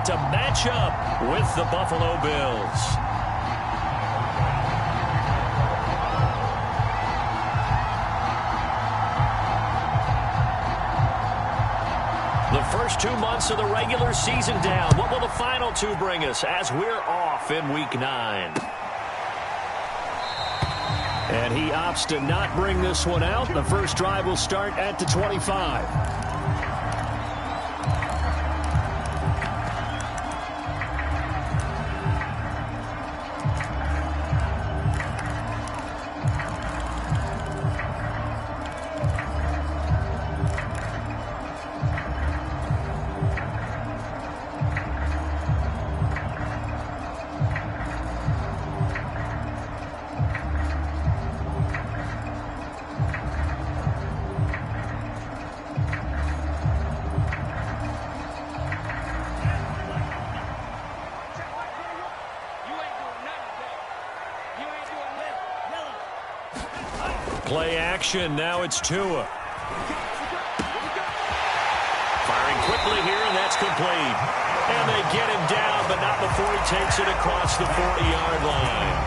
to match up with the Buffalo Bills. The first 2 months of the regular season down. What will the final two bring us as we're off in Week 9? And he opts to not bring this one out. The first drive will start at the 25. Play action. Now it's Tua. Firing quickly here, and that's complete. And they get him down, but not before he takes it across the 40-yard line.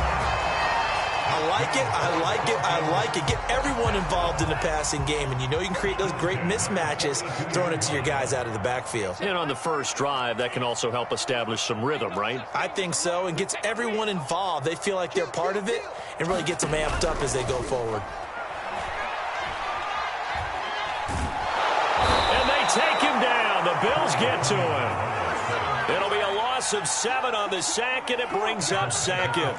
I like it. I like it. I like it. Get everyone involved in the passing game, and you know you can create those great mismatches throwing it to your guys out of the backfield. And on the first drive, that can also help establish some rhythm, right? I think so, and gets everyone involved. They feel like they're part of it, and really gets them amped up as they go forward. Take him down. The Bills get to him. It'll be a loss of 7 on the sack, and it brings up 2nd.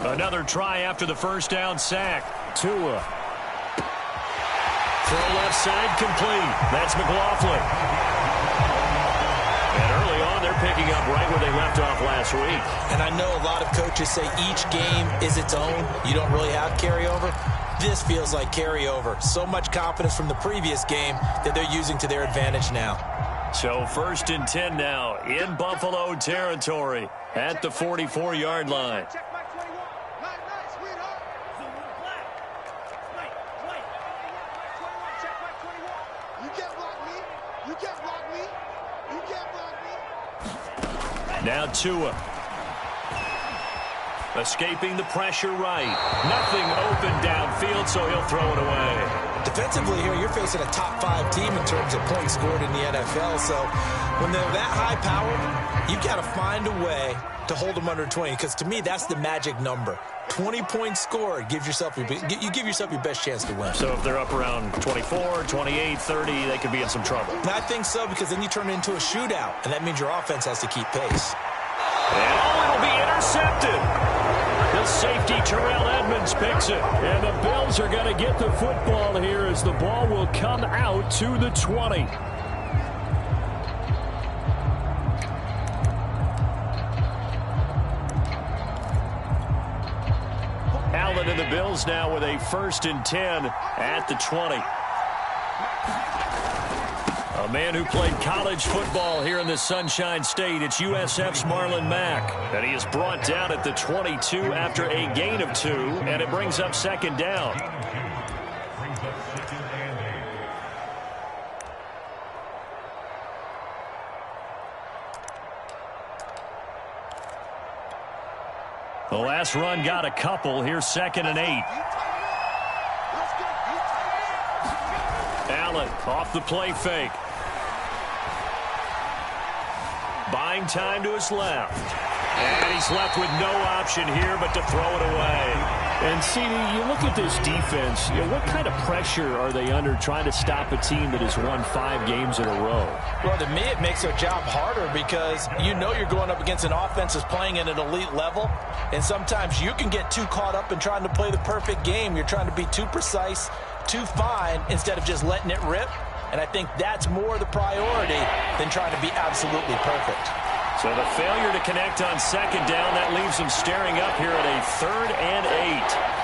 Another try after the first down sack. Tua. Throw left side complete. That's McLaughlin. And early on, they're picking up right where they left off last week. And I know a lot of coaches say each game is its own. You don't really have carryover. This feels like carryover. So much confidence from the previous game that they're using to their advantage now. So 1st and 10 now in Buffalo territory at the 44-yard line. Now Tua. Escaping the pressure right. Nothing open downfield, so he'll throw it away. Defensively here, you're facing a top 5 team in terms of points scored in the NFL. So when they're that high powered, you've got to find a way to hold them under 20. Because to me, that's the magic number. 20 points scored, you give yourself your best chance to win. So if they're up around 24, 28, 30, they could be in some trouble. And I think so, because then you turn it into a shootout, and that means your offense has to keep pace. And it'll be intercepted. The safety, Terrell Edmonds, picks it. And the Bills are going to get the football here as the ball will come out to the 20. Allen and the Bills now with a 1st and 10 at the 20. A man who played college football here in the Sunshine State. It's USF's Marlon Mack. And he is brought down at the 22 after a gain of 2, and it brings up 2nd down. The last run got a couple. Here's 2nd and 8. Allen off the play fake. Buying time to his left. And he's left with no option here but to throw it away. And, CD, you look at this defense, what kind of pressure are they under trying to stop a team that has won 5 games in a row? Well, to me, it makes their job harder because you know you're going up against an offense that's playing at an elite level, and sometimes you can get too caught up in trying to play the perfect game. You're trying to be too precise, too fine, instead of just letting it rip, and I think that's more the priority than trying to be absolutely perfect. So the failure to connect on 2nd down, that leaves them staring up here at a 3rd and 8.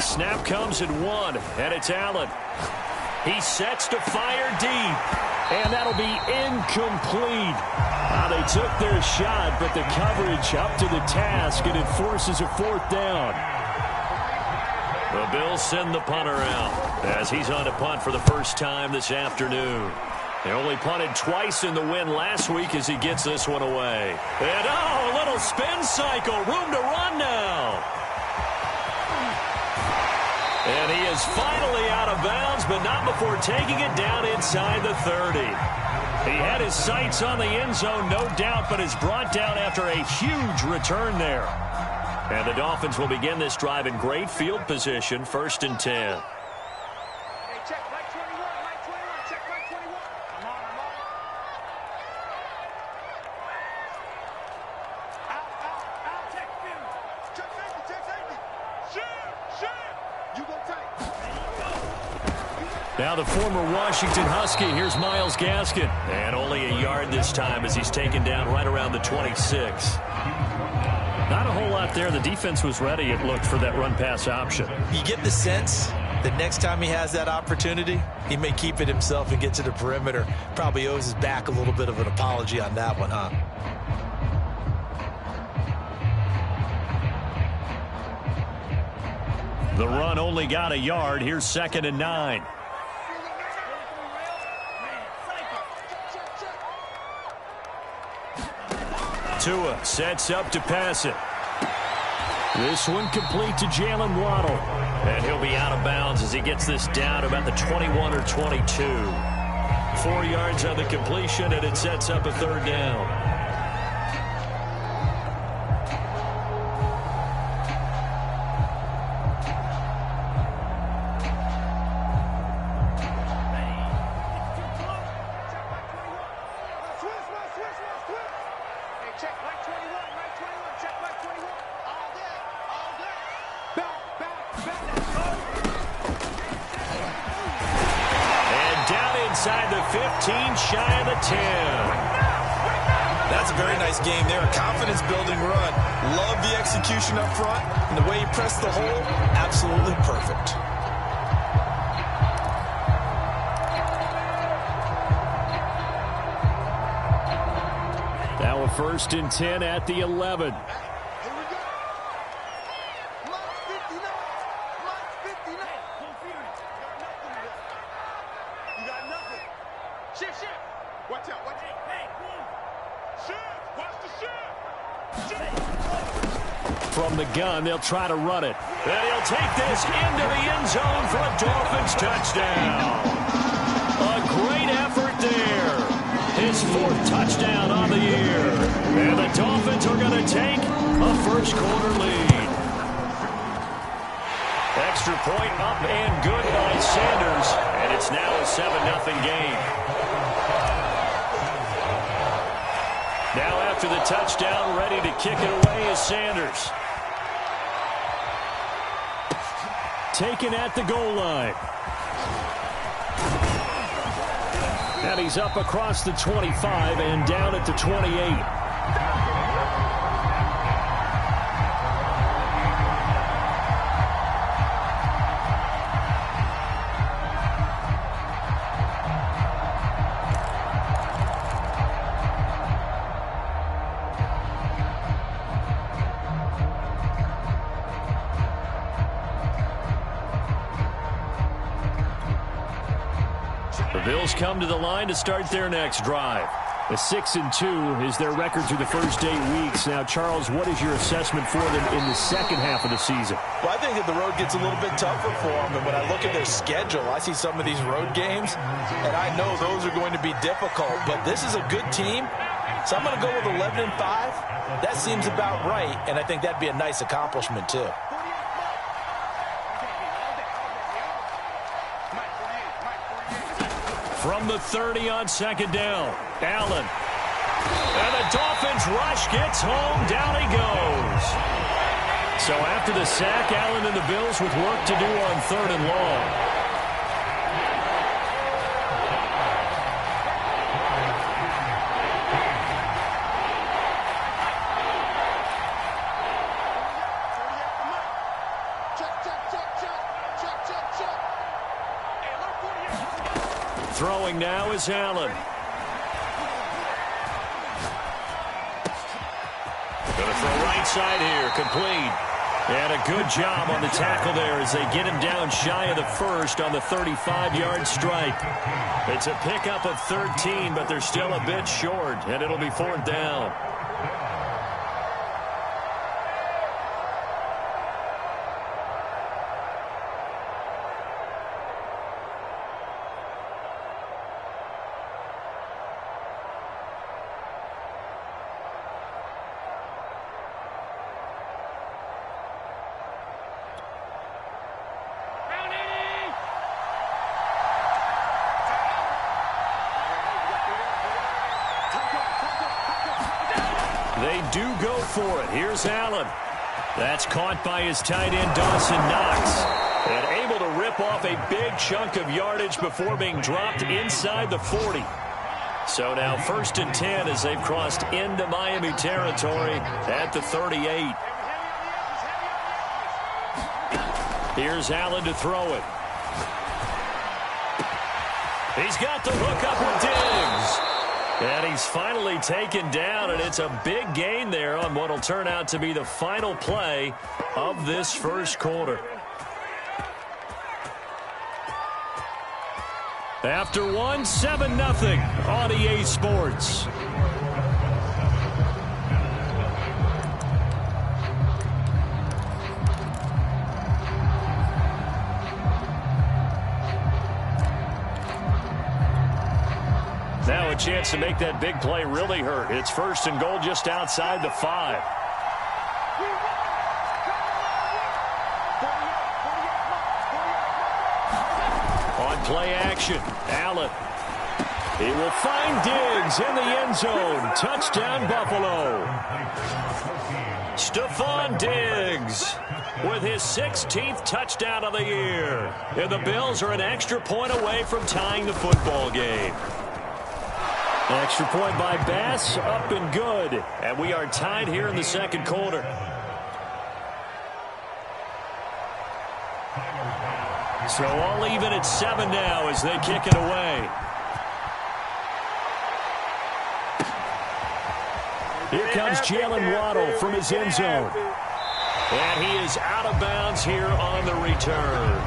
Snap comes at 1, and it's Allen. He sets to fire deep, and that'll be incomplete. They took their shot, but the coverage up to the task, and it forces a 4th down. The Bills send the punter out as he's on to punt for the first time this afternoon. They only punted twice in the win last week as he gets this one away. And, a little spin cycle. Room to run now. And he is finally out of bounds, but not before taking it down inside the 30. He had his sights on the end zone, no doubt, but is brought down after a huge return there. And the Dolphins will begin this drive in great field position, 1st and 10. Now the former Washington Husky, here's Myles Gaskin. And only a yard this time as he's taken down right around the 26. Not a whole lot there. The defense was ready, it looked, for that run-pass option. You get the sense that next time he has that opportunity, he may keep it himself and get to the perimeter. Probably owes his back a little bit of an apology on that one, huh? The run only got a yard. Here's 2nd and 9. Tua sets up to pass it. This one complete to Jalen Waddle. And he'll be out of bounds as he gets this down about the 21 or 22. 4 yards on the completion, and it sets up a 3rd down. Inside the 15, shy of the 10. That's a very nice game there. A confidence-building run. Love the execution up front. And the way he pressed the hole, absolutely perfect. Now a 1st and 10 at the 11. From the gun, they'll try to run it. And he'll take this into the end zone for a Dolphins touchdown. A great effort there. His 4th touchdown on the year. And the Dolphins are going to take a first-quarter lead. Extra point up and good by Sanders. And it's now a 7-0 game. Now after the touchdown, ready to kick it away is Sanders. Taken at the goal line. And he's up across the 25 and down at the 28. The Bills come to the line to start their next drive. A 6-2 is their record through the first 8 weeks. Now, Charles, what is your assessment for them in the second half of the season? Well, I think that the road gets a little bit tougher for them. And when I look at their schedule, I see some of these road games, and I know those are going to be difficult. But this is a good team, so I'm going to go with 11-5. That seems about right, and I think that'd be a nice accomplishment, too. From the 30 on 2nd down, Allen. And the Dolphins rush gets home. Down he goes. So after the sack, Allen and the Bills with work to do on 3rd and long. Throwing now is Allen. Going to throw right side here, complete. And a good job on the tackle there as they get him down shy of the first on the 35-yard strike. It's a pickup of 13, but they're still a bit short, and it'll be 4th down. They do go for it. Here's Allen. That's caught by his tight end, Dawson Knox. And able to rip off a big chunk of yardage before being dropped inside the 40. So now 1st and 10 as they've crossed into Miami territory at the 38. Here's Allen to throw it. He's got the hook up with Diggs. And he's finally taken down, and it's a big gain there on what will turn out to be the final play of this first quarter. After one, 7-0 on EA Sports. Now a chance to make that big play really hurt. It's 1st and goal just outside the 5. On play action, Allen. He will find Diggs in the end zone. Touchdown, Buffalo. Stephon Diggs with his 16th touchdown of the year. And the Bills are an extra point away from tying the football game. Extra point by Bass, up and good. And we are tied here in the second quarter. So all even at 7 now as they kick it away. Here comes Jalen Waddle from his end zone. And he is out of bounds here on the return.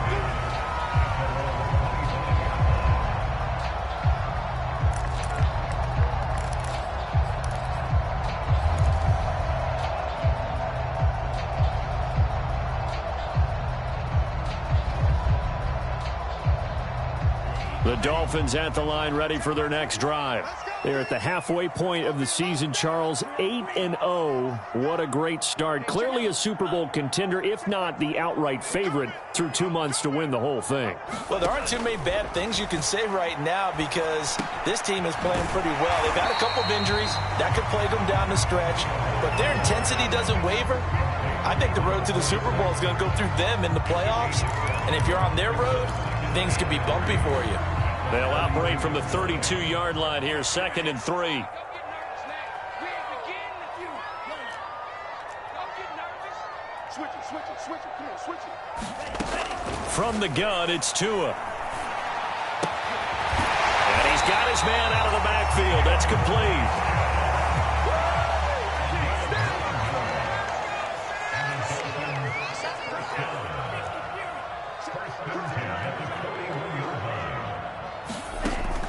The Dolphins at the line ready for their next drive. They're at the halfway point of the season, Charles, 8-0. What a great start. Clearly a Super Bowl contender, if not the outright favorite, through 2 months to win the whole thing. Well, there aren't too many bad things you can say right now because this team is playing pretty well. They've had a couple of injuries. That could plague them down the stretch. But their intensity doesn't waver. I think the road to the Super Bowl is going to go through them in the playoffs. And if you're on their road, things could be bumpy for you. They'll operate from the 32-yard line here, 2nd and 3. From the gun, it's Tua. And he's got his man out of the backfield. That's complete.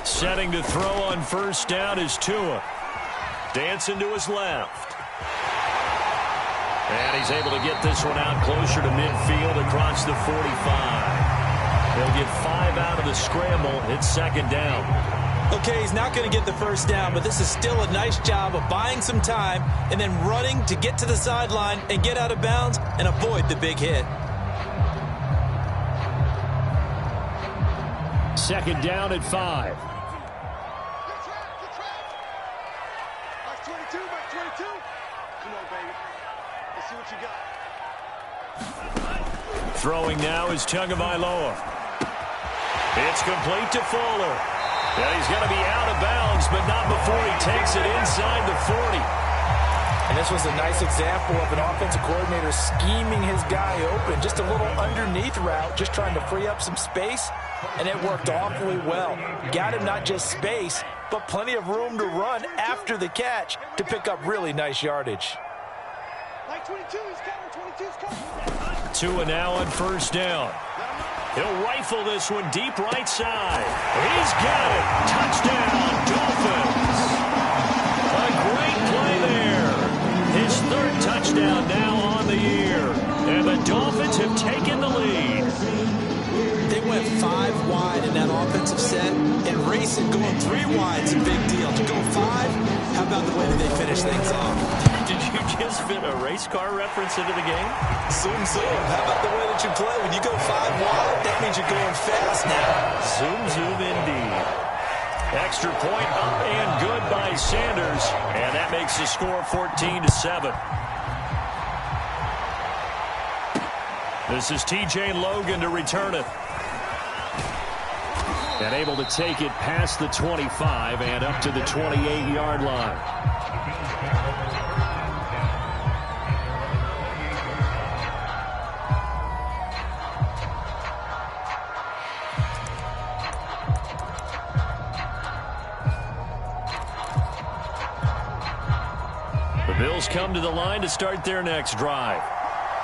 Setting to throw on 1st down is Tua. Dancing to his left. And he's able to get this one out closer to midfield across the 45. They'll get 5 out of the scramble. It's 2nd down. Okay, he's not going to get the 1st down, but this is still a nice job of buying some time and then running to get to the sideline and get out of bounds and avoid the big hit. 2nd down at 5. Throwing now is Tagovailoa. It's complete to Fuller. And he's going to be out of bounds, but not before he takes it inside the 40. And this was a nice example of an offensive coordinator scheming his guy open. Just a little underneath route, just trying to free up some space, and it worked awfully well. Got him not just space, but plenty of room to run after the catch to pick up really nice yardage. Like 22, he's coming, 22's coming. Tua now on first down. He'll rifle this one deep right side. He's got it. Touchdown, Dolphins. A great play there. His third touchdown now on the year. And the Dolphins have taken the lead. They went 5 wide in that offensive set, and racing going 3 wide is a big deal. To go 5, how about the way that they finish things off? Did you just fit a race car reference into the game? Zoom, zoom. How about the way that you play? When you go 5 wide, that means you're going fast now. Zoom, zoom indeed. Extra point up and good by Sanders. And that makes the score 14-7. This is T.J. Logan to return it. And able to take it past the 25 and up to the 28-yard line. The Bills come to the line to start their next drive.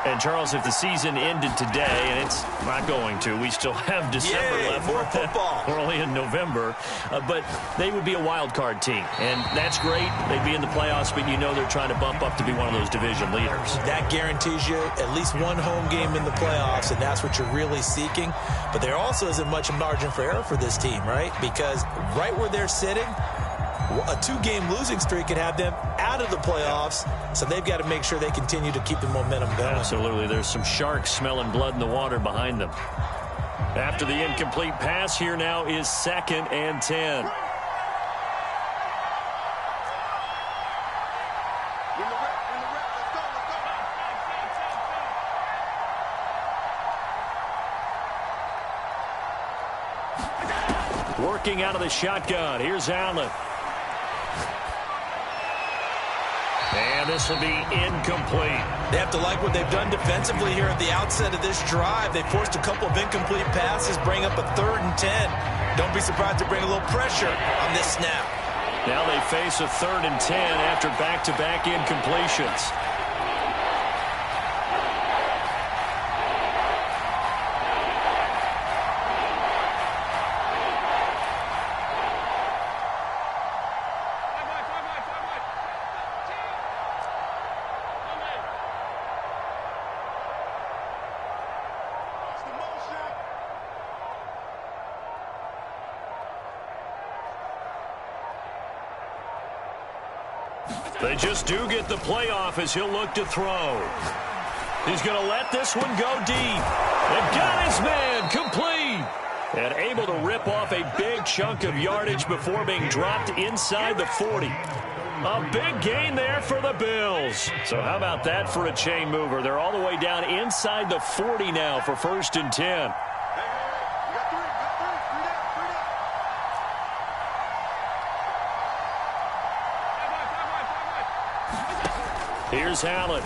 And, Charles, if the season ended today, and it's not going to, we still have December left. More football. We're only in November. But they would be a wild card team. And that's great. They'd be in the playoffs, but you know they're trying to bump up to be one of those division leaders. That guarantees you at least one home game in the playoffs, and that's what you're really seeking. But there also isn't much margin for error for this team, right? Because right where they're sitting, a 2-game losing streak could have them out of the playoffs, so they've got to make sure they continue to keep the momentum going. Absolutely. There's some sharks smelling blood in the water behind them. After the incomplete pass, here now is 2nd and 10. Working out of the shotgun. Here's Allen. And this will be incomplete. They have to like what they've done defensively here at the outset of this drive. They forced a couple of incomplete passes, bring up a 3rd and 10. Don't be surprised to bring a little pressure on this snap. Now they face a 3rd and 10 after back-to-back incompletions. They just do get the playoff as he'll look to throw. He's going to let this one go deep. And got his man complete. And able to rip off a big chunk of yardage before being dropped inside the 40. A big gain there for the Bills. So how about that for a chain mover? They're all the way down inside the 40 now for 1st and 10. Here's Allen.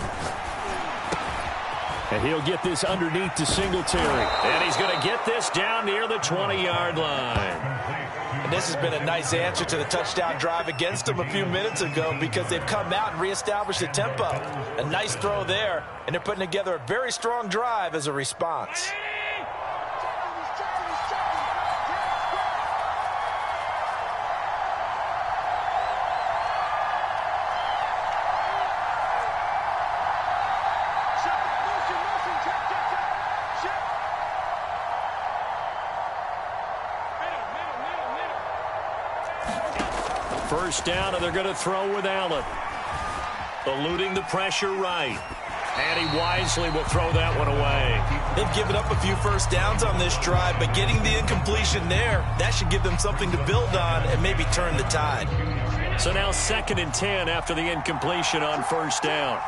And he'll get this underneath to Singletary. And he's going to get this down near the 20-yard line. And this has been a nice answer to the touchdown drive against them a few minutes ago because they've come out and reestablished the tempo. A nice throw there, and they're putting together a very strong drive as a response. First down, and they're going to throw with Allen. Eluding the pressure right. And he wisely will throw that one away. They've given up a few first downs on this drive, but getting the incompletion there, that should give them something to build on and maybe turn the tide. So now 2nd and 10 after the incompletion on first down.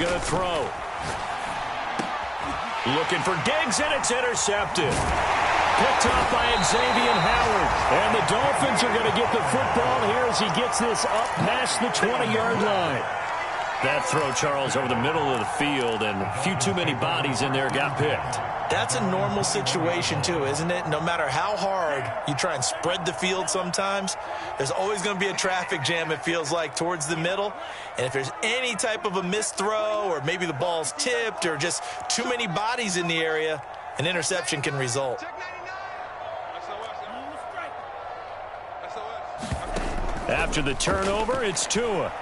going to throw. Looking for Diggs, and it's intercepted. Picked up by Xavier Howard. And the Dolphins are going to get the football here as he gets this up past the 20-yard line. That throw, Charles, over the middle of the field, and a few too many bodies in there got picked. That's a normal situation, too, isn't it? No matter how hard you try and spread the field sometimes, there's always going to be a traffic jam, it feels like, towards the middle. And if there's any type of a missed throw or maybe the ball's tipped or just too many bodies in the area, an interception can result. After the turnover, it's Tua.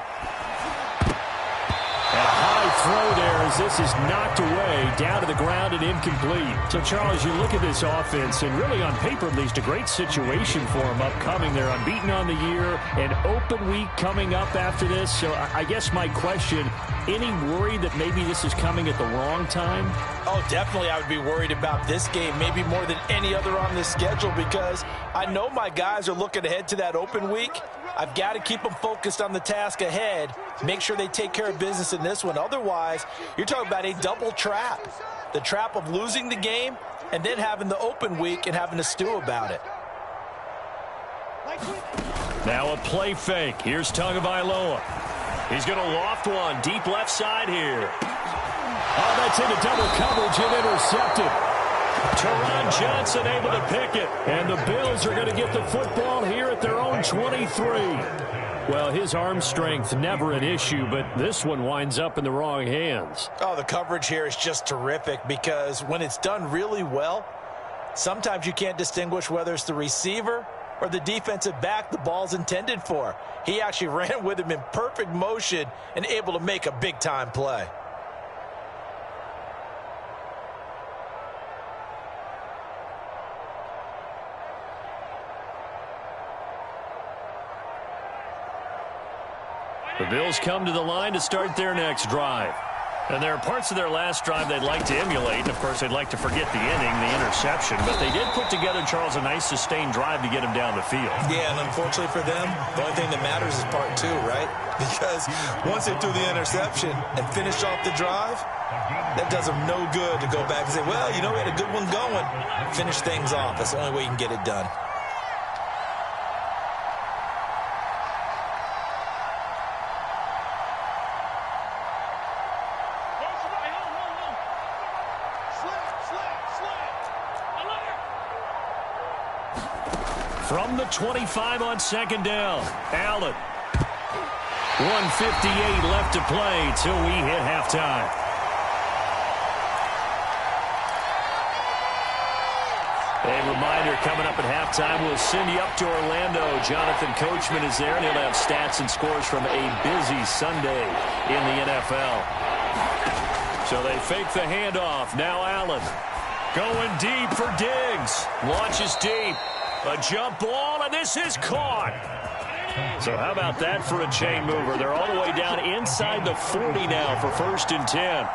A high throw there as this is knocked away, down to the ground and incomplete. So, Charles, you look at this offense, and really on paper at least, a great situation for them upcoming. They're unbeaten on the year, an open week coming up after this. So I guess my question, any worry that maybe this is coming at the wrong time? Oh, definitely I would be worried about this game, maybe more than any other on this schedule, because I know my guys are looking ahead to that open week. I've got to keep them focused on the task ahead, make sure they take care of business in this one. Otherwise, you're talking about a double trap. The trap of losing the game and then having the open week and having to stew about it. Now a play fake. Here's Tagovailoa. He's going to loft one deep left side here. Oh, that's into double coverage and intercepted. Teron Johnson able to pick it. And the Bills are going to get the football here at their own 23. Well, his arm strength never an issue, but this one winds up in the wrong hands. Oh, the coverage here is just terrific because when it's done really well, sometimes you can't distinguish whether it's the receiver or the defensive back the ball's intended for. He actually ran with him in perfect motion and able to make a big-time play. The Bills come to the line to start their next drive. And there are parts of their last drive they'd like to emulate. And, of course, they'd like to forget the inning, the interception. But they did put together, Charles, a nice sustained drive to get him down the field. Yeah, and unfortunately for them, the only thing that matters is part two, right? Because once they threw the interception and finished off the drive, that does them no good to go back and say, well, you know, we had a good one going. Finish things off. That's the only way you can get it done. From the 25 on second down, Allen. 1:58 left to play till we hit halftime. A reminder coming up at halftime, we'll send you up to Orlando. Jonathan Coachman is there, and he'll have stats and scores from a busy Sunday in the NFL. So they fake the handoff. Now Allen going deep for Diggs. Launches deep. A jump ball, and this is caught. So how about that for a chain mover? They're all the way down inside the 40 now for 1st and 10.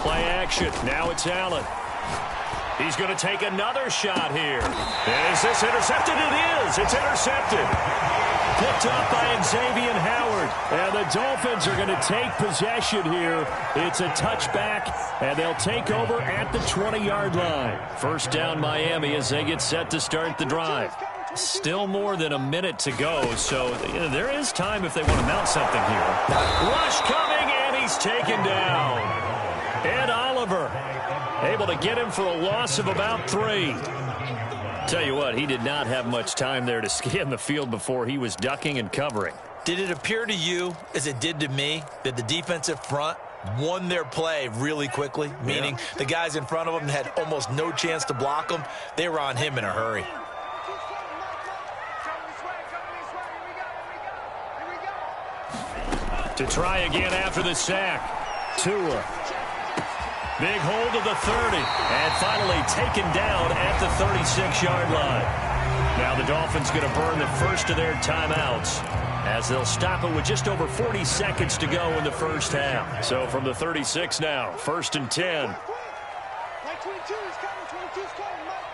Play action. Now it's Allen. He's going to take another shot here. And is this intercepted? It is. It's intercepted. Picked up by Xavier Howard. And the Dolphins are going to take possession here. It's a touchback, and they'll take over at the 20-yard line. First down Miami as they get set to start the drive. Still more than a minute to go, so there is time if they want to mount something here. Rush coming, and he's taken down. Ed Oliver able to get him for a loss of about 3. Tell you what, he did not have much time there to scan the field before he was ducking and covering. Did it appear to you, as it did to me, that the defensive front won their play really quickly? Meaning the guys in front of them had almost no chance to block him. They were on him in a hurry. To try again after the sack. Tua. Big hold of the 30. And finally taken down at the 36-yard line. Now the Dolphins going to burn the first of their timeouts as they'll stop it with just over 40 seconds to go in the first half. So from the 36 now, 1st and 10. Like 22 is coming, 22's coming, Mike.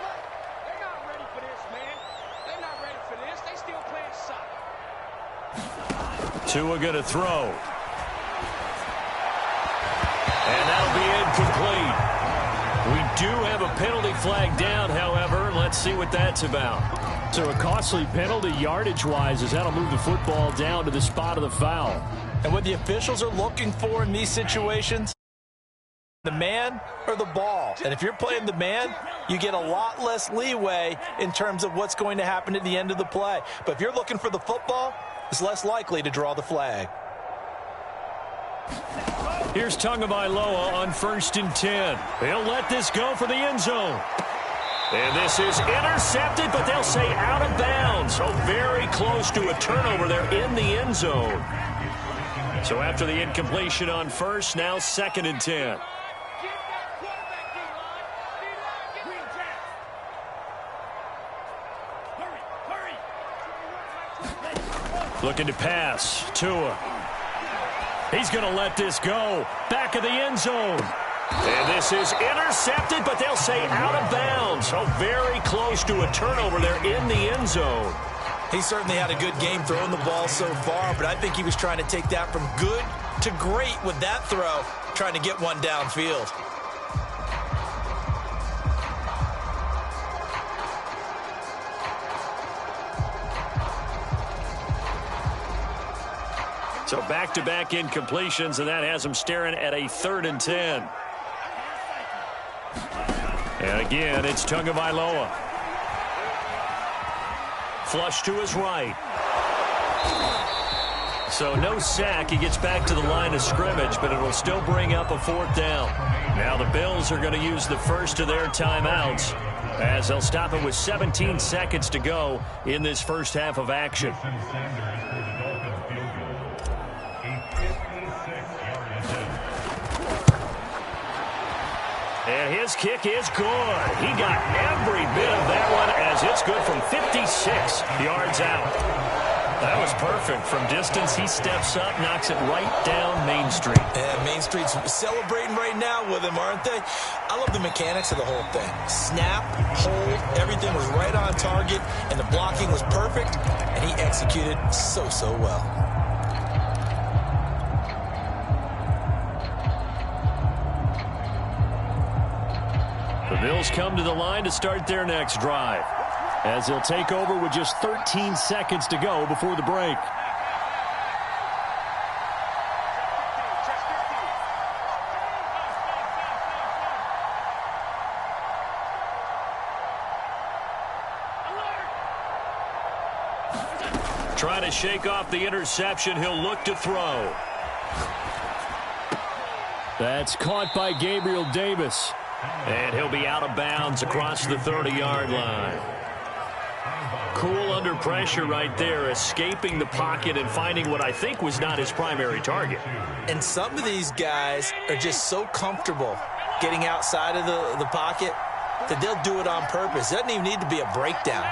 They're not ready for this, man. They're not ready for this. They still playing soccer. Tua going to throw. incomplete. We do have a penalty flag down, however. Let's see what that's about. So a costly penalty yardage-wise as that'll move the football down to the spot of the foul. And what the officials are looking for in these situations, the man or the ball. And if you're playing the man, you get a lot less leeway in terms of what's going to happen at the end of the play. But if you're looking for the football, it's less likely to draw the flag. Here's Tagovailoa on 1st and 10. He'll let this go for the end zone. And this is intercepted, but they'll say out of bounds. So very close to a turnover there in the end zone. So after the incompletion on 1st, now 2nd and 10. Looking to pass. Tua. He's going to let this go. Back of the end zone. And this is intercepted, but they'll say out of bounds. So very close to a turnover there in the end zone. He certainly had a good game throwing the ball so far, but I think he was trying to take that from good to great with that throw, trying to get one downfield. So back-to-back incompletions, and that has him staring at a 3rd and 10. And again, it's Tagovailoa. Flush to his right. So no sack. He gets back to the line of scrimmage, but it will still bring up a 4th down. Now the Bills are going to use the first of their timeouts as they'll stop it with 17 seconds to go in this first half of action. And his kick is good. He got every bit of that one as it's good from 56 yards out. That was perfect. From distance, he steps up, knocks it right down Main Street. And Main Street's celebrating right now with him, aren't they? I love the mechanics of the whole thing. Snap, hold, everything was right on target, and the blocking was perfect, and he executed so well. The Bills come to the line to start their next drive as they'll take over with just 13 seconds to go before the break. Trying to shake off the interception. He'll look to throw. That's caught by Gabriel Davis. And he'll be out of bounds across the 30-yard line. Cool under pressure right there, escaping the pocket and finding what I think was not his primary target. And some of these guys are just so comfortable getting outside of the pocket that they'll do it on purpose. It doesn't even need to be a breakdown.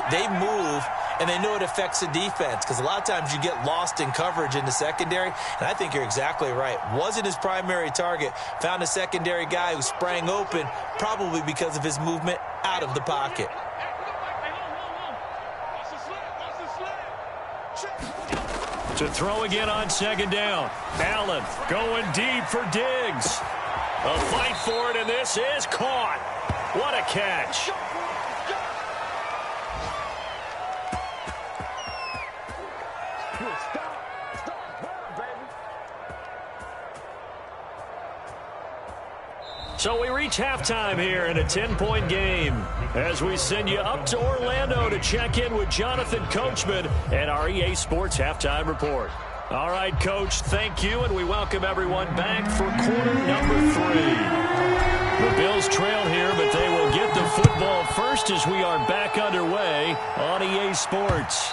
They move, and they know it affects the defense because a lot of times you get lost in coverage in the secondary, and I think you're exactly right. Wasn't his primary target. Found a secondary guy who sprang open, probably because of his movement out of the pocket. To throw again on 2nd down. Allen going deep for Diggs. A fight for it, and this is caught. What a catch. So we reach halftime here in a 10-point game as we send you up to Orlando to check in with Jonathan Coachman and our EA Sports Halftime Report. All right, Coach, thank you, and we welcome everyone back for quarter number 3. The Bills trail here, but they will get the football first as we are back underway on EA Sports.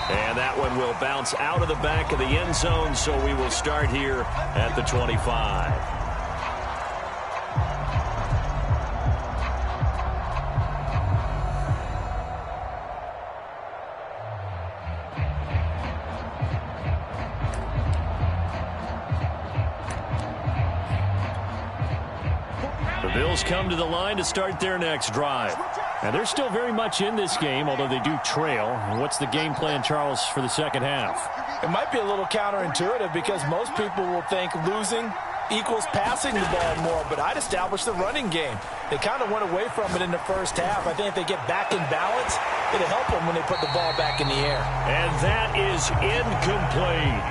And that one will bounce out of the back of the end zone, so we will start here at the 25. Bills come to the line to start their next drive. And they're still very much in this game, although they do trail. What's the game plan, Charles, for the second half? It might be a little counterintuitive because most people will think losing equals passing the ball more, but I'd establish the running game. They kind of went away from it in the first half. I think if they get back in balance, it'll help them when they put the ball back in the air. And that is incomplete.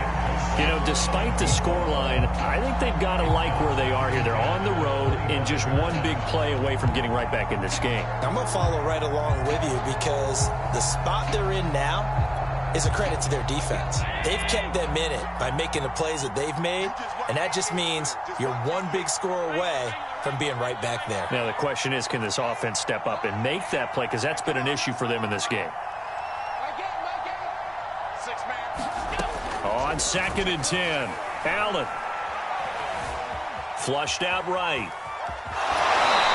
You know, despite the scoreline, I think they've got to like where they are here. They're on the road and just one big play away from getting right back in this game. I'm going to follow right along with you because the spot they're in now is a credit to their defense. They've kept them in it by making the plays that they've made, and that just means you're one big score away from being right back there. Now, the question is, can this offense step up and make that play? Because that's been an issue for them in this game. On 2nd and 10, Allen. Flushed out right.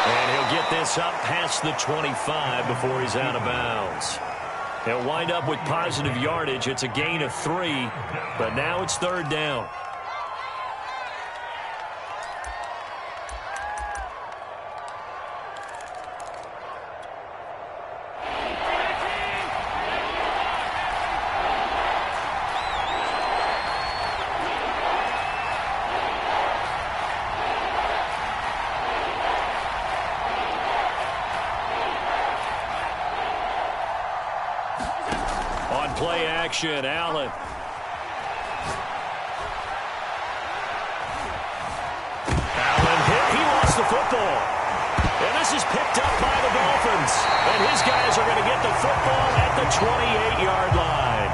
And he'll get this up past the 25 before he's out of bounds. He'll wind up with positive yardage. It's a gain of 3, but now it's 3rd down. Play action, Allen. Allen hit. He lost the football. And this is picked up by the Dolphins. And his guys are going to get the football at the 28-yard line.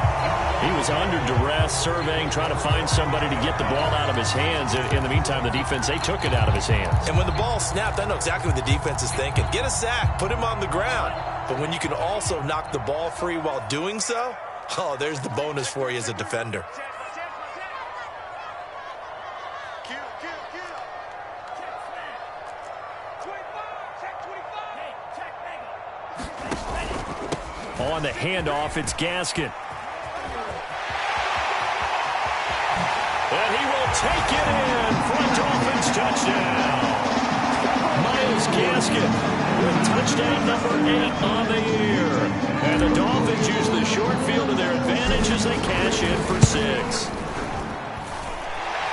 He was under duress, surveying, trying to find somebody to get the ball out of his hands. In the meantime, the defense, they took it out of his hands. And when the ball snapped, I know exactly what the defense is thinking. Get a sack, put him on the ground. But when you can also knock the ball free while doing so, oh, there's the bonus for you as a defender. On the handoff, it's Gaskin. And he will take it in for a Dolphins touchdown. Myles Gaskin with touchdown number 8 on the year. And the Dolphins use the short field to their advantage as they cash in for 6.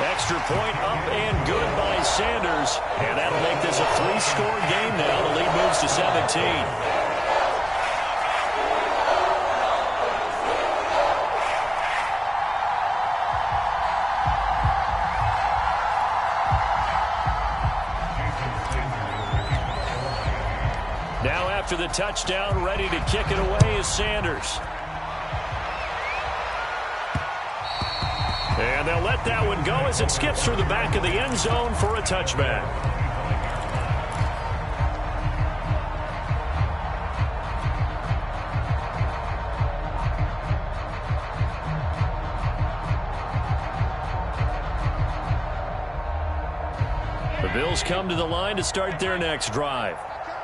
Extra point up and good by Sanders. And that'll make this a 3-score game now. The lead moves to 17. Now after the touchdown, ready to kick it away is Sanders. And they'll let that one go as it skips through the back of the end zone for a touchback. The Bills come to the line to start their next drive.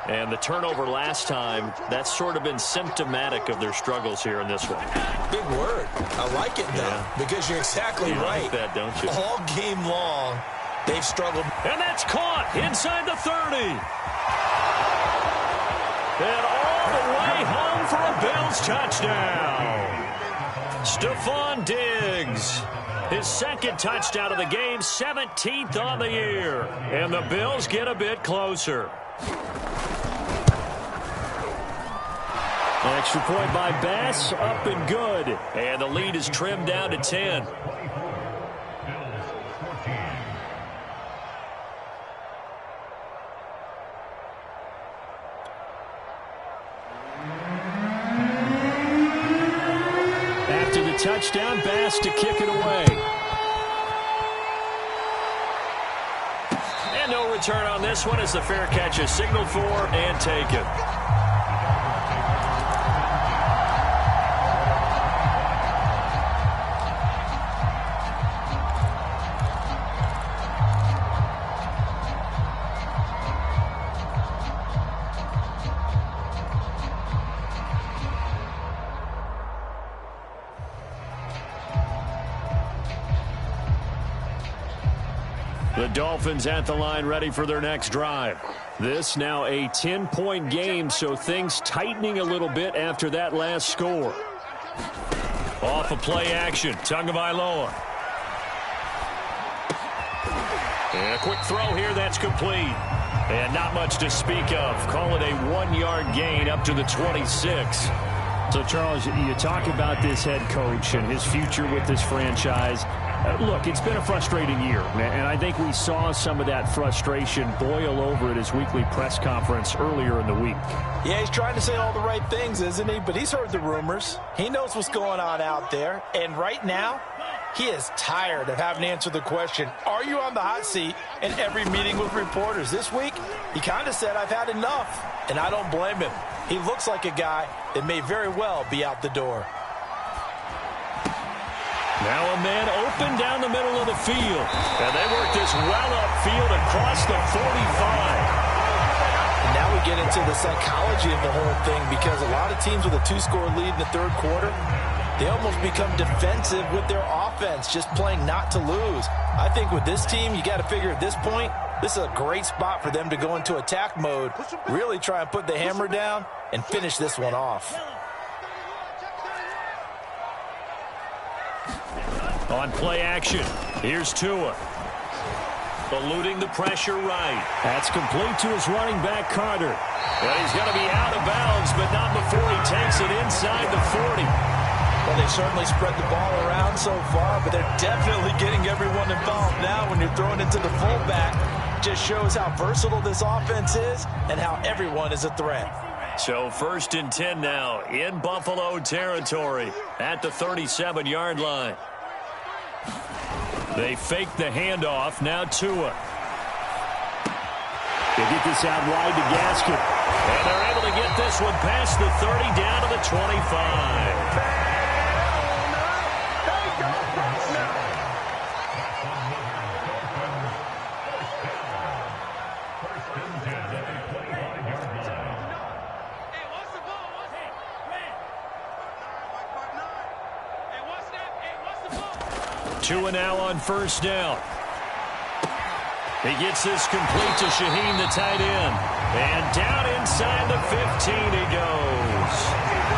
And the turnover last time, that's sort of been symptomatic of their struggles here in this one. Big word. I like it, though, because you're exactly right. Like that, don't you? All game long, they've struggled. And that's caught inside the 30. And all the way home for a Bills touchdown. Stephon Diggs. His 2nd touchdown of the game, 17th on the year. And the Bills get a bit closer. Extra point by Bass, up and good. And the lead is trimmed down to 10. After the touchdown, Bass to kick it away. And no return on this one as the fair catch is signaled for and taken. The Dolphins at the line ready for their next drive. This now a 10-point game, so things tightening a little bit after that last score. Off of play action, Tagovailoa. And a quick throw here that's complete. And not much to speak of. Call it a 1-yard gain up to the 26. So, Charles, you talk about this head coach and his future with this franchise. Look, it's been a frustrating year, and I think we saw some of that frustration boil over at his weekly press conference earlier in the week. Yeah, he's trying to say all the right things, isn't he? But he's heard the rumors. He knows what's going on out there. And right now, he is tired of having to answer the question, are you on the hot seat, in every meeting with reporters. This week, he kind of said, I've had enough. And I don't blame him. He looks like a guy that may very well be out the door. Now a man open down the middle of the field. And they work this well upfield across the 45. And now we get into the psychology of the whole thing, because a lot of teams with a 2-score lead in the third quarter, they almost become defensive with their offense, just playing not to lose. I think with this team, you got to figure at this point, this is a great spot for them to go into attack mode, really try and put the hammer down and finish this one off. On play action, here's Tua. Eluding the pressure right. That's complete to his running back, Carter. And he's going to be out of bounds, but not before he takes it inside the 40. Well, they certainly spread the ball around so far, but they're definitely getting everyone involved now when you're throwing into the fullback. Just shows how versatile this offense is and how everyone is a threat. So 1st and 10 now in Buffalo territory at the 37-yard line. They fake the handoff. Now Tua. They get this out wide to Gaskin. And they're able to get this one past the 30 down to the 25. Tua now on 1st down. He gets this complete to Shaheen, the tight end. And down inside the 15 he goes.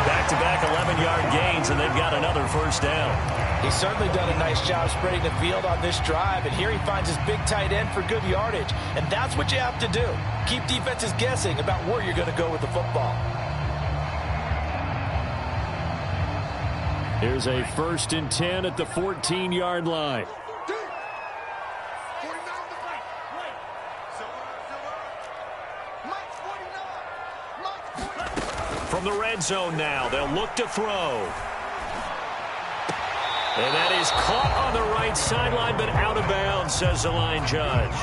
Back-to-back 11-yard gains, and they've got another 1st down. He's certainly done a nice job spreading the field on this drive, and here he finds his big tight end for good yardage. And that's what you have to do. Keep defenses guessing about where you're going to go with the football. Here's a 1st and 10 at the 14-yard line. From the red zone now, they'll look to throw. And that is caught on the right sideline, but out of bounds, says the line judge.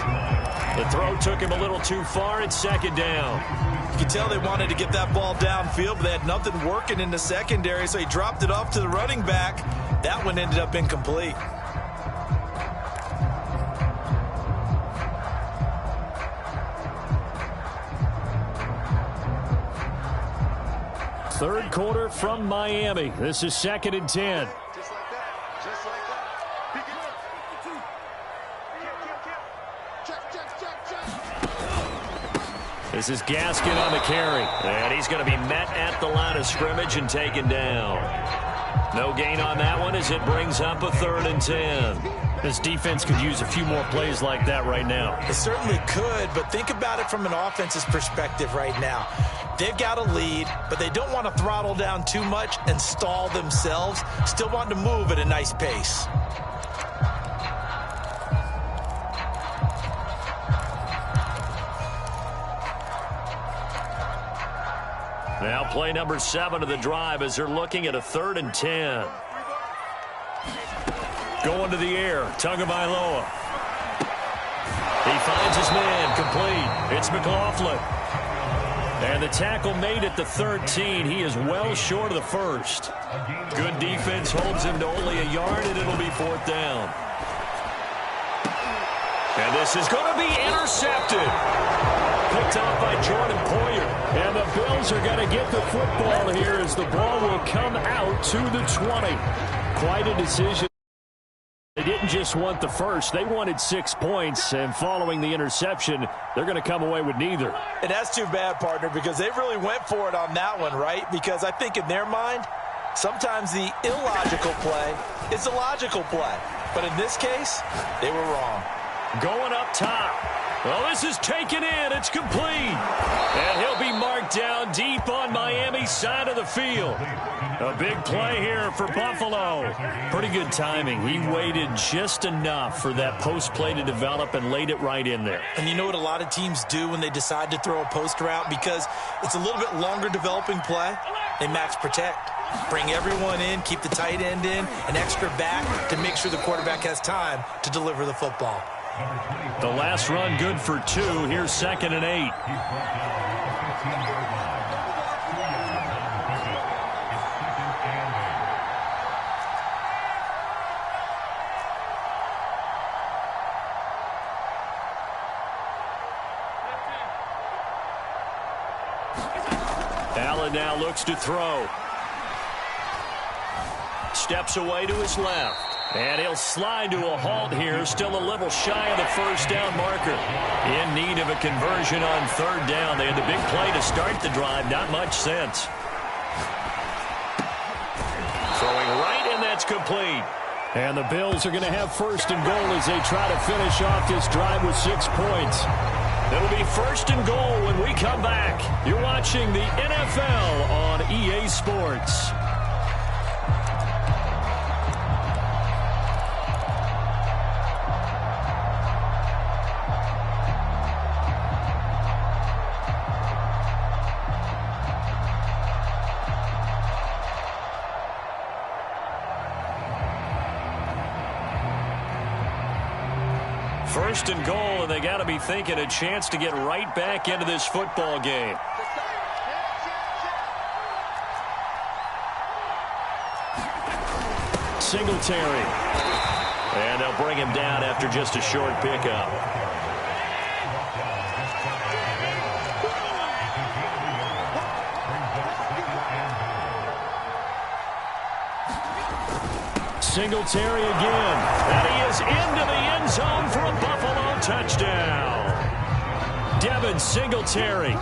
The throw took him a little too far. It's 2nd down. You can tell they wanted to get that ball downfield, but they had nothing working in the secondary, so he dropped it off to the running back. That one ended up incomplete. Third quarter from Miami. This is 2nd and 10. This is Gaskin on the carry. And he's going to be met at the line of scrimmage and taken down. No gain on that one as it brings up a 3rd and 10. This defense could use a few more plays like that right now. It certainly could, but think about it from an offense's perspective right now. They've got a lead, but they don't want to throttle down too much and stall themselves. Still want to move at a nice pace. Now play number 7 of the drive as they're looking at a 3rd and 10. Going to the air, Tagovailoa. He finds his man, complete. It's McLaughlin. And the tackle made at the 13. He is well short of the 1st. Good defense holds him to only a yard, and it'll be 4th down. And this is going to be intercepted. Picked off by Jordan Poyer. And the Bills are going to get the football here as the ball will come out to the 20. Quite a decision. They didn't just want the 1st. They wanted 6 points. And following the interception, they're going to come away with neither. And that's too bad, partner, because they really went for it on that one, right? Because I think in their mind, sometimes the illogical play is a logical play. But in this case, they were wrong. Going up top. Well, this is taken in. It's complete. And he'll be marked down deep on Miami's side of the field. A big play here for Buffalo. Pretty good timing. He waited just enough for that post play to develop and laid it right in there. And you know what a lot of teams do when they decide to throw a post route? Because it's a little bit longer developing play, they max protect. Bring everyone in, keep the tight end in, an extra back to make sure the quarterback has time to deliver the football. The last run good for 2. Here's 2nd and 8. Allen now looks to throw. Steps away to his left. And he'll slide to a halt here, still a little shy of the first down marker. In need of a conversion on 3rd down. They had the big play to start the drive, not much sense. Throwing right, and that's complete. And the Bills are going to have 1st and goal as they try to finish off this drive with 6 points. It'll be 1st and goal when we come back. You're watching the NFL on EA Sports. First and goal, and they got to be thinking a chance to get right back into this football game. Singletary. And they'll bring him down after just a short pickup. Singletary again. And he is into the end zone for a Buffalo touchdown. Devin Singletary,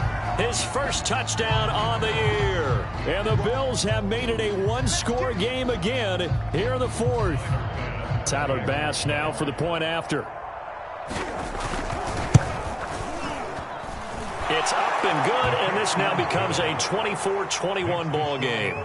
his first touchdown on the year. And the Bills have made it a one-score game again here in the 4th. Tyler Bass now for the point after. It's up and good, and this now becomes a 24-21 ball game.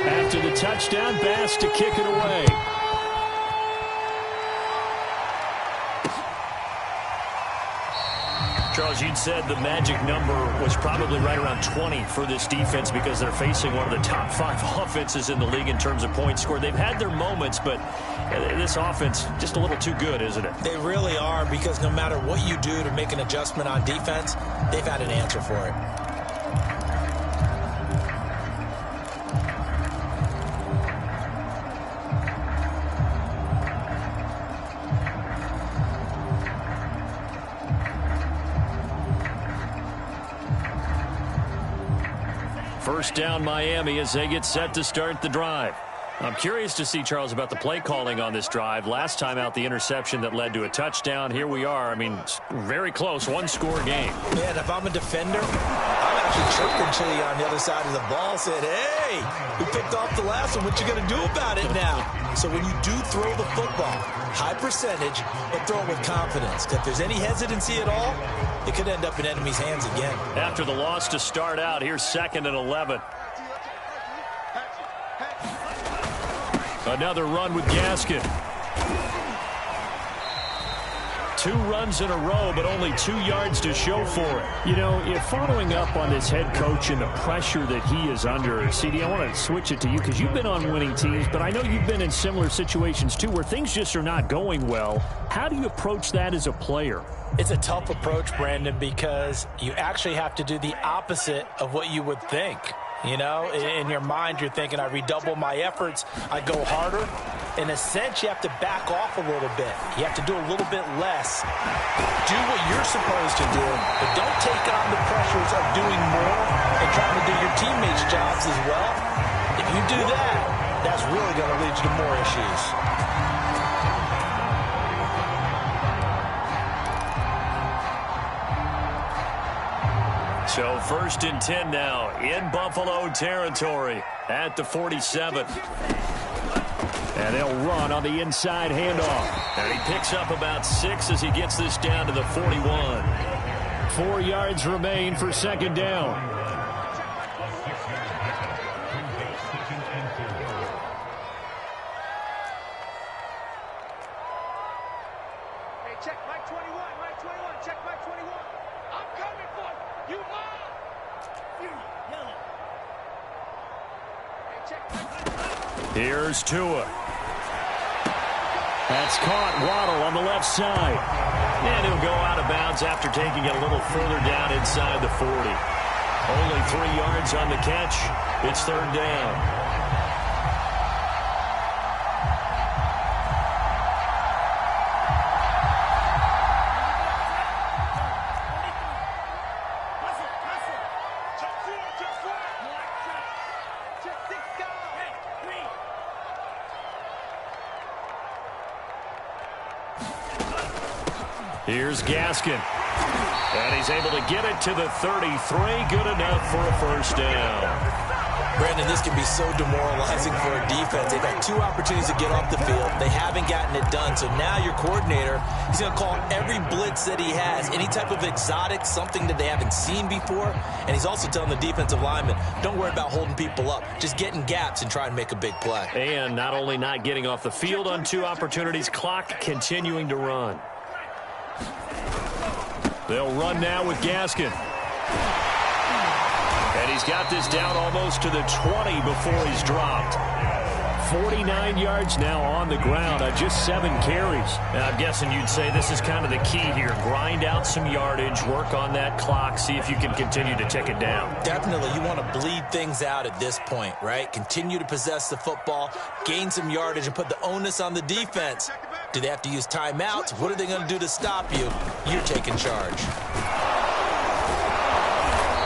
After the touchdown, Bass to kick it away. Charles, you'd said the magic number was probably right around 20 for this defense because they're facing one of the top 5 offenses in the league in terms of points scored. They've had their moments, but this offense just a little too good, isn't it? They really are, because no matter what you do to make an adjustment on defense, they've had an answer for it. First down Miami as they get set to start the drive. I'm curious to see, Charles, about the play calling on this drive. Last time out, the interception that led to a touchdown. Here we are. I mean, it's very close, one-score game. Man, if I'm a defender, I'm actually chirping Chili on the other side of the ball, said, hey, we picked off the last one. What you going to do about it now? So when you do throw the football, high percentage, but throw it with confidence. If there's any hesitancy at all, it could end up in enemy's hands again. After the loss to start out, here's 2nd and 11. Another run with Gaskin. 2 runs in a row, but only 2 yards to show for it. You know, if following up on this head coach and the pressure that he is under, CD, I want to switch it to you because you've been on winning teams, but I know you've been in similar situations too where things just are not going well. How do you approach that as a player? It's a tough approach, Brandon, because you actually have to do the opposite of what you would think. You know, in your mind, you're thinking, I redouble my efforts, I go harder. In a sense, you have to back off a little bit. You have to do a little bit less. Do what you're supposed to do, but don't take on the pressures of doing more and trying to do your teammates' jobs as well. If you do that, that's really going to lead you to more issues. So 1st and 10 now in Buffalo territory at the 47. And they'll run on the inside handoff. And he picks up about 6 as he gets this down to the 41. 4 yards remain for 2nd down. Here's Tua. That's caught. Waddle on the left side. And he'll go out of bounds after taking it a little further down inside the 40. Only 3 yards on the catch. It's 3rd down. Here's Gaskin. And he's able to get it to the 33. Good enough for a 1st down. Brandon, this can be so demoralizing for a defense. They've had 2 opportunities to get off the field. They haven't gotten it done. So now your coordinator, he's going to call every blitz that he has, any type of exotic, something that they haven't seen before. And he's also telling the defensive lineman, don't worry about holding people up. Just get in gaps and try and make a big play. And not only not getting off the field on 2 opportunities, clock continuing to run. They'll run now with Gaskin. And he's got this down almost to the 20 before he's dropped. 49 yards now on the ground on just 7 carries. And I'm guessing you'd say this is kind of the key here. Grind out some yardage, work on that clock, see if you can continue to tick it down. Definitely. You want to bleed things out at this point, right? Continue to possess the football, gain some yardage, and put the onus on the defense. Do they have to use timeouts? What are they going to do to stop you? You're taking charge.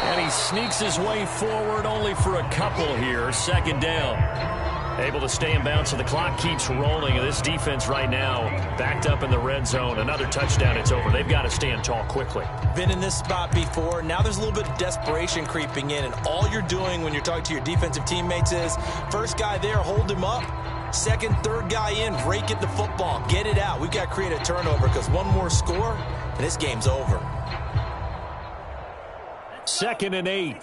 And he sneaks his way forward only for a couple here. 2nd down. Able to stay in bounds, so the clock keeps rolling. And this defense right now backed up in the red zone. Another touchdown, it's over. They've got to stand tall quickly. Been in this spot before. Now there's a little bit of desperation creeping in. And all you're doing when you're talking to your defensive teammates is, first guy there, hold him up. 2nd, 3rd guy in, rake at the football. Get it out. We've got to create a turnover because one more score, and this game's over. 2nd and 8.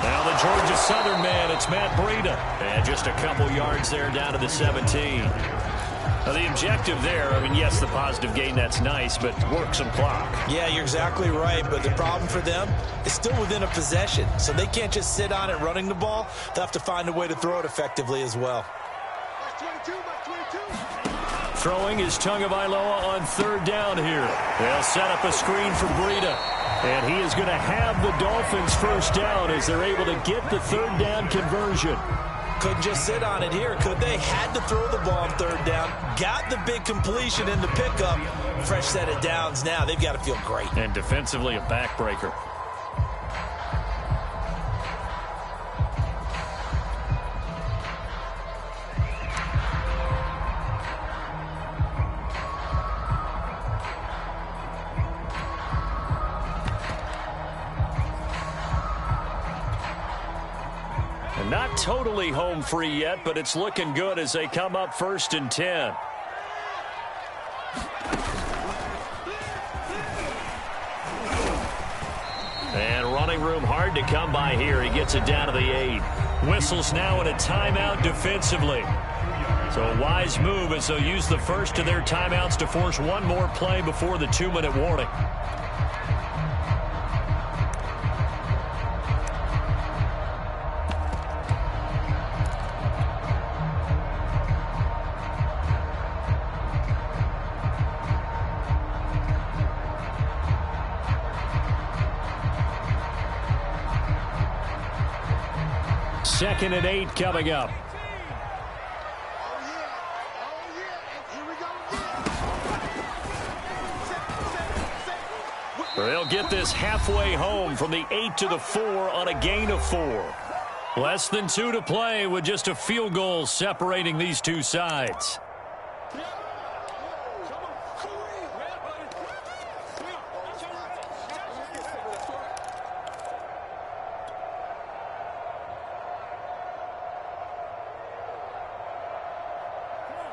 Now the Georgia Southern man, it's Matt Breida. And just a couple yards there down to the 17. Now the objective there, I mean, yes, the positive gain, that's nice, but work some clock. Yeah, you're exactly right, but the problem for them is still within a possession, so they can't just sit on it running the ball. They'll have to find a way to throw it effectively as well. Throwing is Tagovailoa on 3rd down here. They'll set up a screen for Breida. And he is going to have the Dolphins 1st down as they're able to get the 3rd down conversion. Couldn't just sit on it here, could they? Had to throw the ball on 3rd down. Got the big completion in the pickup. Fresh set of downs now. They've got to feel great. And defensively, a backbreaker. Not totally home free yet, but it's looking good as they come up 1st and 10. And running room hard to come by here. He gets it down to the 8. Whistles now in a timeout defensively. So a wise move as they'll use the first of their timeouts to force one more play before the 2-minute warning. Second and 8 coming up. They'll get this halfway home from the 8 to the 4 on a gain of 4. Less than 2 to play with just a field goal separating these two sides.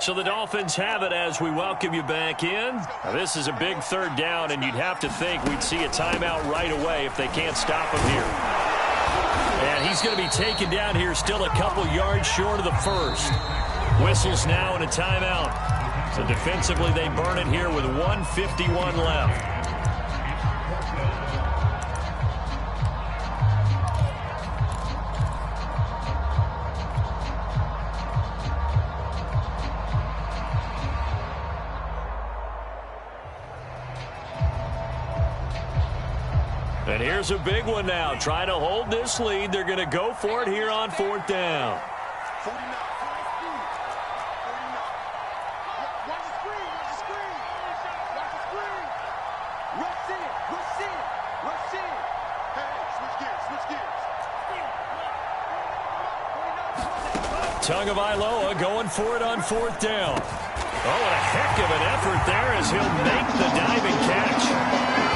So the Dolphins have it as we welcome you back in. Now, this is a big third down, and you'd have to think we'd see a timeout right away if they can't stop him here. And he's going to be taken down here still a couple yards short of the first. Whistles now and a timeout. So defensively they burn it here with 1:51 left. And here's a big one now. Trying to hold this lead. They're going to go for it here on fourth down. Tagovailoa going for it on fourth down. Oh, and a heck of an effort there as he'll make the diving catch.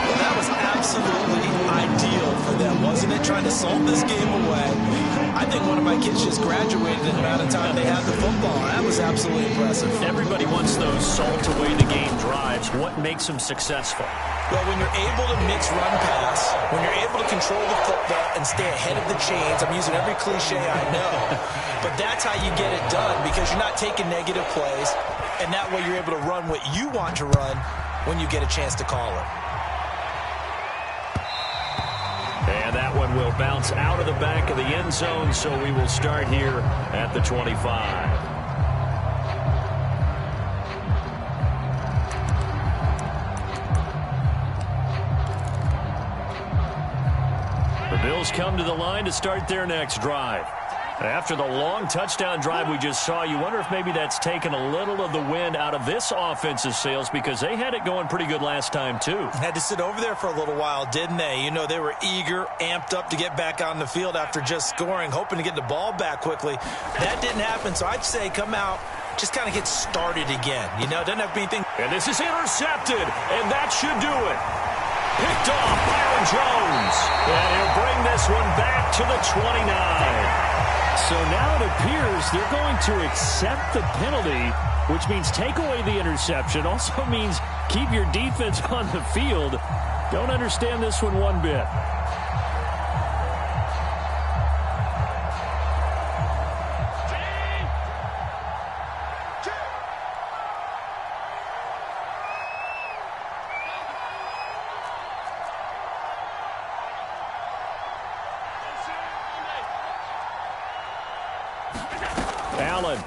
Well, that was absolutely ideal for them, wasn't it? Trying to salt this game away. I think one of my kids just graduated in the amount of time they had the football. That was absolutely impressive. Everybody wants those salt away the game drives. What makes them successful? Well, when you're able to mix run pass, when you're able to control the football and stay ahead of the chains, I'm using every cliche I know, but that's how you get it done because you're not taking negative plays, and that way you're able to run what you want to run when you get a chance to call it. And that one will bounce out of the back of the end zone, so we will start here at the 25. The Bills come to the line to start their next drive. After the long touchdown drive we just saw, you wonder if maybe that's taken a little of the wind out of this offensive sails because they had it going pretty good last time, too. Had to sit over there for a little while, didn't they? You know, they were eager, amped up to get back on the field after just scoring, hoping to get the ball back quickly. That didn't happen, so I'd say come out, just kind of get started again. You know, doesn't have to be anything. And this is intercepted, and that should do it. Picked off Byron Jones. And he'll bring this one back to the 29. So now it appears they're going to accept the penalty, which means take away the interception. Also means keep your defense on the field. Don't understand this one bit. Allen.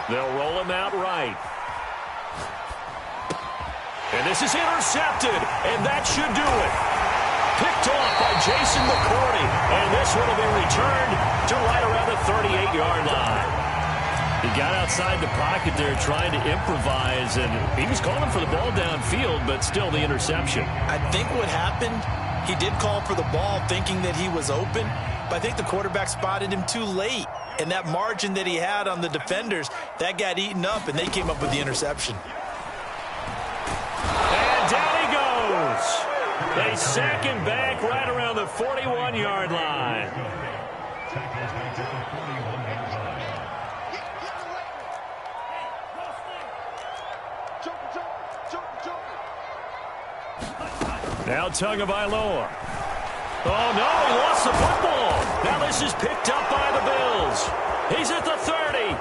They'll roll him out right. And this is intercepted, and that should do it. Picked off by Jason McCourty, and this one will be returned to right around the 38-yard line. He got outside the pocket there trying to improvise, and he was calling for the ball downfield, but still the interception. I think what happened, he did call for the ball thinking that he was open, but I think the quarterback spotted him too late. And that margin that he had on the defenders, that got eaten up, and they came up with the interception. And down he goes. They sack him back right around the 41-yard line. Now Tagovailoa. Oh, no, he lost the football. Now this is picked up by the Bills. He's at the 30,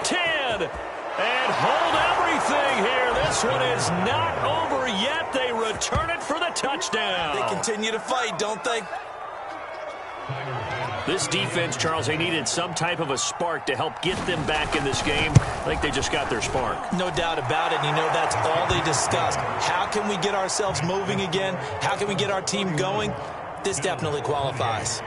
10, and hold everything here. This one is not over yet. They return it for the touchdown. They continue to fight, don't they? This defense, Charles, they needed some type of a spark to help get them back in this game. I think they just got their spark. No doubt about it. You know, that's all they discussed. How can we get ourselves moving again? How can we get our team going? This definitely qualifies.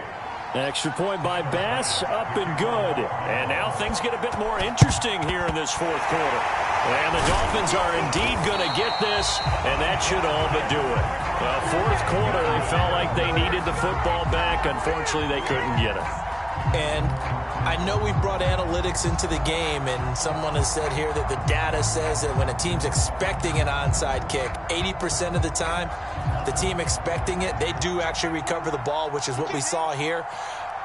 Extra point by Bass, up and good. And now things get a bit more interesting here in this fourth quarter. And the Dolphins are indeed going to get this, and that should all but do it. Well, fourth quarter, they felt like they needed the football back. Unfortunately, they couldn't get it. And I know we've brought analytics into the game, and someone has said here that the data says that when a team's expecting an onside kick, 80% of the time, the team expecting it, they do actually recover the ball, which is what we saw here.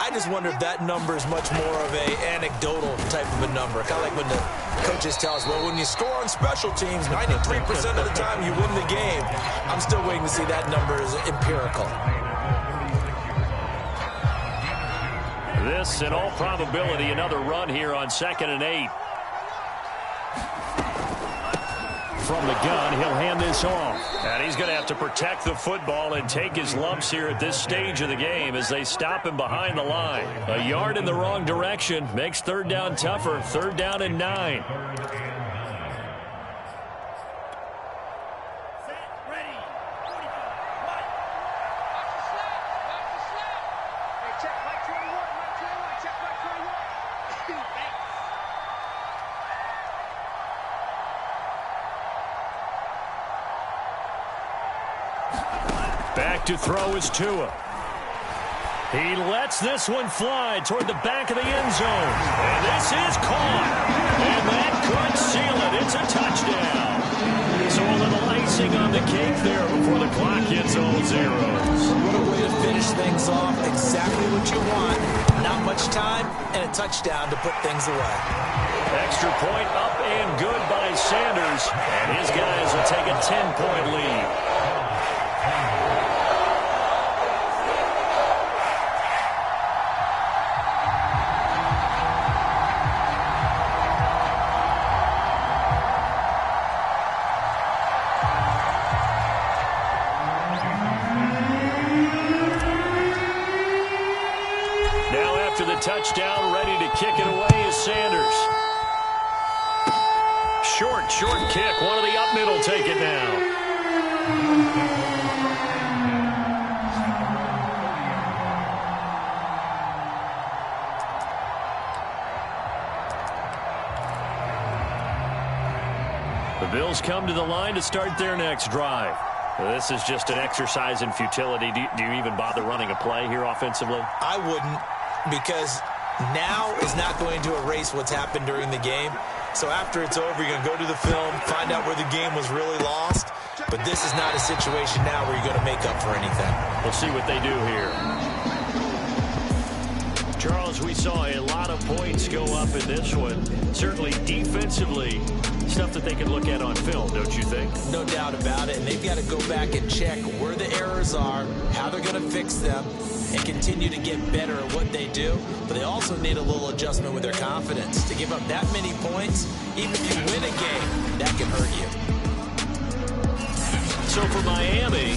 I just wonder if that number is much more of a anecdotal type of a number. Kind of like when the coaches tell us, well, when you score on special teams, 93% of the time you win the game. I'm still waiting to see that number is empirical. This, in all probability, another run here on 2nd and 8. From the gun, he'll hand this off. And he's going to have to protect the football and take his lumps here at this stage of the game as they stop him behind the line. A yard in the wrong direction makes 3rd down tougher. 3rd down and 9. Back to throw is Tua. He lets this one fly toward the back of the end zone. And this is caught. And that could seal it. It's a touchdown. So a little icing on the cake there before the clock hits all zeros. What a way to finish things off. Exactly what you want. Not much time and a touchdown to put things away. Extra point up and good by Sanders. And his guys will take a 10-point lead. Touchdown, ready to kick it away is Sanders. Short kick. One of the up middle take it now. The Bills come to the line to start their next drive. This is just an exercise in futility. Do you even bother running a play here offensively? I wouldn't. Because now is not going to erase what's happened during the game. So after it's over, you're going to go to the film, find out where the game was really lost. But this is not a situation now where you're going to make up for anything. We'll see what they do here. Charles, we saw a lot of points go up in this one. Certainly defensively, stuff that they can look at on film, don't you think? No doubt about it. And they've got to go back and check where the errors are, how they're going to fix them, and continue to get better at what they do. But they also need a little adjustment with their confidence. To give up that many points, even if you win a game, that can hurt you. So for Miami,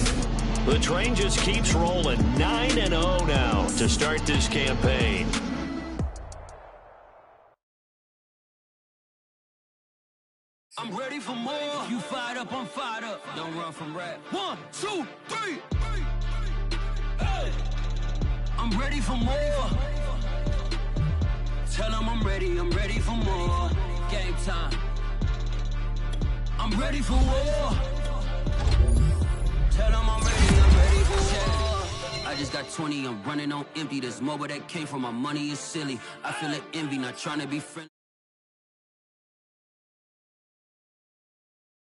the train just keeps rolling. 9-0 now to start this campaign. I'm ready for more. You fired up, I'm fired up. Don't run from rap. 1, 2, 3. Hey. I'm ready for more. Tell them I'm ready for more. Game time. I'm ready for war. Tell them I'm ready for war. I just got 20, I'm running on empty. This mobile that came from my money is silly. I feel like envy, not trying to be friendly.